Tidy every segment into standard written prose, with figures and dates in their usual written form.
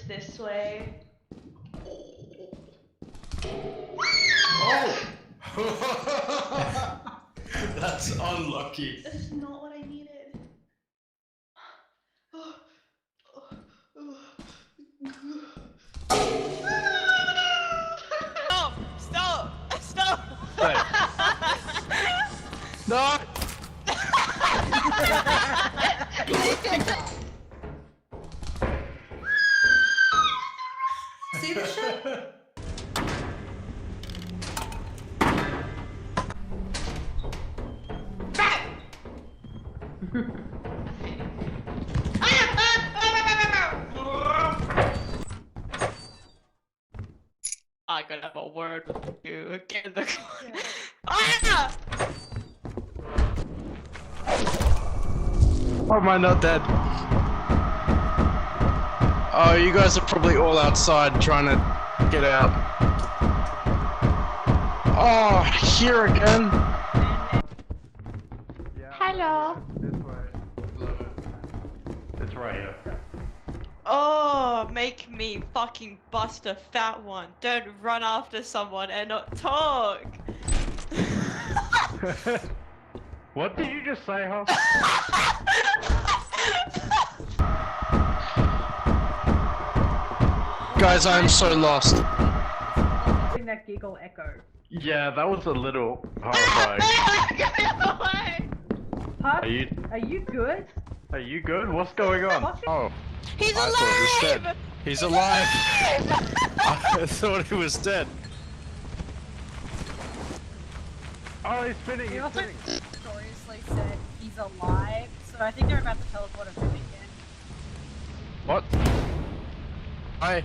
this way. Oh! That's unlucky. This is not what I needed. Stop! Stop! No! See this shit? I gotta have a word with you. Get in the car. Ah! Why am I not dead? Oh, you guys are probably all outside trying to get out. Oh, here again. Hello. This way. It's right here. Oh, make me fucking bust a fat one. Don't run after someone and not talk. What did you just say, Huff? Guys, I'm so lost. That giggle echo. Yeah, that was a little horrifying. Get away! Pup, Are you good? Are you good? What's going on? Oh, He's I thought he was alive! dead. He's alive. I thought he was dead. Oh, he's spinning. He He's also spinning. notoriously said he's alive, so I think they're about to teleport him again. What? Hi.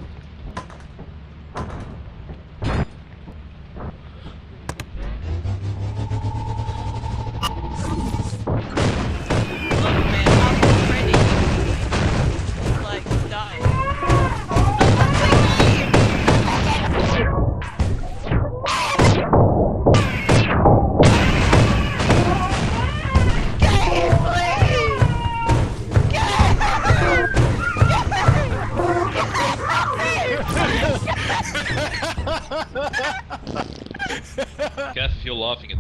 Look, man, I'm ready. Like, die. Kath, if you're laughing at